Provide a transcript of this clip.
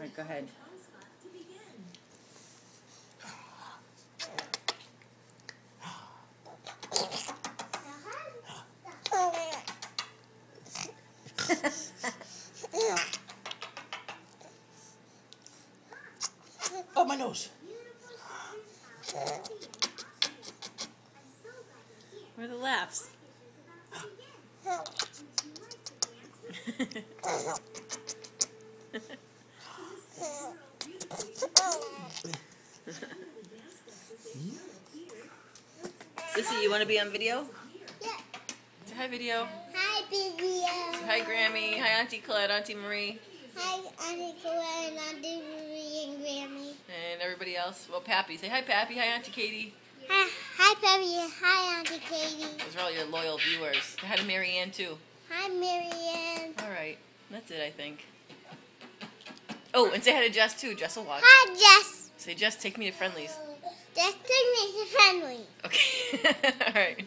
Alright, go ahead. Oh, my nose. Where are the laughs? Sissy, you want to be on video? Yeah. Say hi, video. Hi, video. Say hi, Grammy. Hi, Auntie Colette, Auntie Marie. Hi, Auntie Colette and Auntie Marie and Grammy. And everybody else. Well, Pappy. Say hi, Pappy. Hi, Auntie Katie. Hi, Peppy. Hi, Auntie Katie. Those are all your loyal viewers. Say hi to Marianne, too. Hi, Marianne. All right. That's it, I think. Oh, and say hi to Jess, too. Jess will watch. Hi, Jess. Say, Jess, take me to Friendly's. Jess took me to Friendly. Okay. All right.